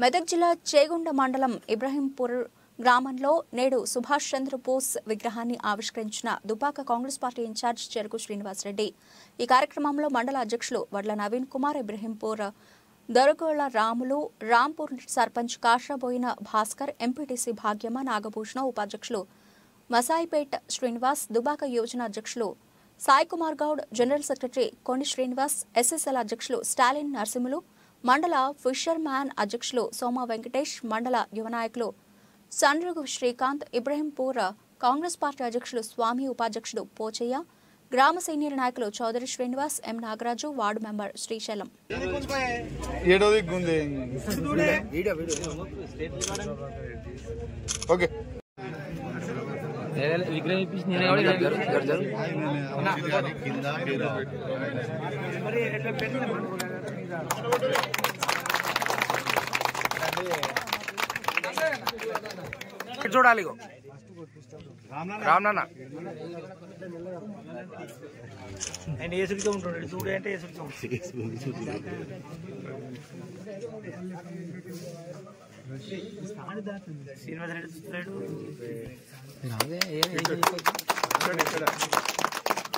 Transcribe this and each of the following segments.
మెదక్ జిల్లా చేగుండ మండలం ఇబ్రహీంపూర్ గ్రామంలో నేడు సుభాష్ చంద్రబోస్ విగ్రహాన్ని ఆవిష్కరించిన దుబ్బాక కాంగ్రెస్ పార్టీ ఇన్ఛార్జ్ చెరుకు శ్రీనివాసరెడ్డి. ఈ కార్యక్రమంలో మండల అధ్యక్షులు వడ్ల నవీన్ కుమార్, ఇబ్రహీంపూర్ దొరగోళ్ల రాములు, రాంపూర్ సర్పంచ్ కాషాబోయిన భాస్కర్, ఎంపీటీసీ భాగ్యమ నాగభూషణ, ఉపాధ్యక్షులు మసాయిపేట్ శ్రీనివాస్, దుబ్బాక యోజన అధ్యక్షులు సాయి కుమార్ గౌడ్, జనరల్ సెక్రటరీ కొండి శ్రీనివాస్, ఎస్ఎస్ఎల్ అధ్యక్షులు స్టాలిన్ నరసింహులు, మండల ఫిషర్ మ్యాన్ అధ్యక్షులు సోమ వెంకటేష్, మండల యువ నాయకులు సండ్రుగు శ్రీకాంత్, ఇబ్రహీంపూర్ కాంగ్రెస్ పార్టీ అధ్యక్షులు స్వామి, ఉపాధ్యక్షుడు పోచయ్య, గ్రామ సీనియర్ నాయకులు చౌదరి శ్రీనివాస్, ఎం నాగరాజు, వార్డు మెంబర్ శ్రీశైలం. చూడాలి రామ్ నాన్న ఆయన ఏసుడిగా ఉంటాడు, చూడు అంటే ఏసుడిగా శ్రీనివాస రెడ్డి చూస్తున్నాడు.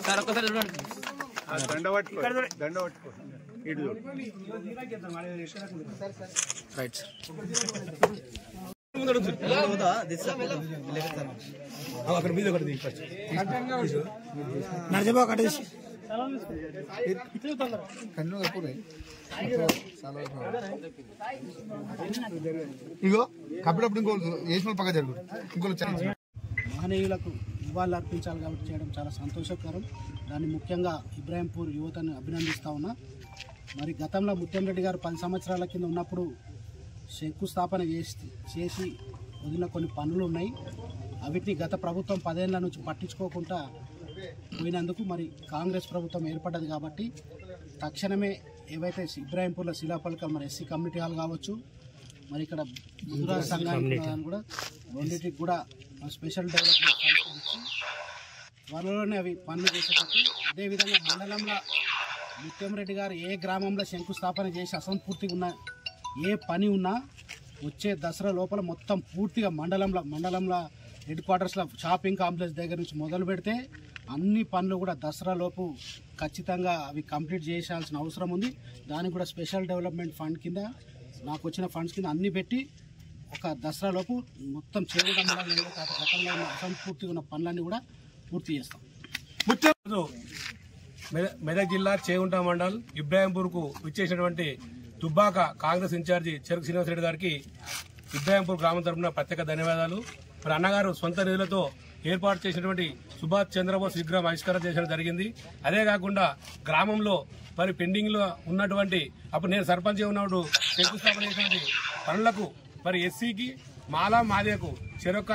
సార్ ఒక్కసారి చూడండి, రైట్ సార్. అక్కడ మీద ఒకటి నరజబా కట్టేసి ఇగో కప్పుడప్పుడు ఇంకో వేసిన పక్క జరుగు ఇంకో మహనీయులకు నివాళులు అర్పించాలి కాబట్టి చేయడం చాలా సంతోషకరం. దాన్ని ముఖ్యంగా ఇబ్రహీంపూర్ యువతను అభినందిస్తా ఉన్నా. మరి గతంలో ముత్యం రెడ్డి గారు 10 సంవత్సరాల కింద ఉన్నప్పుడు శంకుస్థాపన చేసి వదిలిన కొన్ని పనులు ఉన్నాయి. వీటిని గత ప్రభుత్వం 10 ఏళ్ల నుంచి పట్టించుకోకుండా పోయినందుకు మరి కాంగ్రెస్ ప్రభుత్వం ఏర్పడ్డది కాబట్టి తక్షణమే ఏవైతే ఇబ్రహీంపూర్లో శిలాఫలకాలు మరి ఎస్సీ కమ్యూనిటీ హాల్ కావచ్చు, మరి ఇక్కడ ముద్రా సంఘానికి కూడా రెండింటికి కూడా స్పెషల్ డెవలప్మెంట్ ఇచ్చి త్వరలోనే అవి పనులు చేసేటట్టు. అదేవిధంగా మండలంలో ముత్యం రెడ్డి గారు ఏ గ్రామంలో శంకుస్థాపన చేసి అసంపూర్తిగా ఉన్న ఏ పని ఉన్నా వచ్చే దసరా లోపల మొత్తం పూర్తిగా మండలంలో హెడ్ క్వార్టర్స్లో షాపింగ్ కాంప్లెక్స్ దగ్గర నుంచి మొదలు పెడితే అన్ని పనులు కూడా దసరా లోపు ఖచ్చితంగా అవి కంప్లీట్ చేయాల్సిన అవసరం ఉంది. దానికి కూడా స్పెషల్ డెవలప్మెంట్ ఫండ్ కింద నాకు వచ్చిన ఫండ్స్ కింద అన్ని పెట్టి ఒక దసరా లోపు మొత్తం చేయడం గతంలో ఉన్న అసంపూర్తిగా ఉన్న పనులన్నీ కూడా పూర్తి చేస్తాం. మెదక్ జిల్లా చేగుంట మండల్ ఇబ్రాహీంపూర్కు విచ్చేసినటువంటి దుబ్బాక కాంగ్రెస్ ఇన్ఛార్జి చెరుకు శ్రీనివాసరెడ్డి గారికి ఇబ్రాహీంపూర్ గ్రామం తరఫున ప్రత్యేక ధన్యవాదాలు. మరి అన్నగారు సొంత నిధులతో ఏర్పాటు చేసినటువంటి సుభాష్ చంద్రబోస్ విగ్రహం ఆవిష్కరణ చేయడం జరిగింది. అదే కాకుండా గ్రామంలో మరి పెండింగ్ లో ఉన్నటువంటి అప్పుడు నేను సర్పంచ్ ఉన్నప్పుడు శంకుస్థాపన చేసినటువంటి పనులకు మరి ఎస్సీకి మాలా మాదేకు చెరొక్క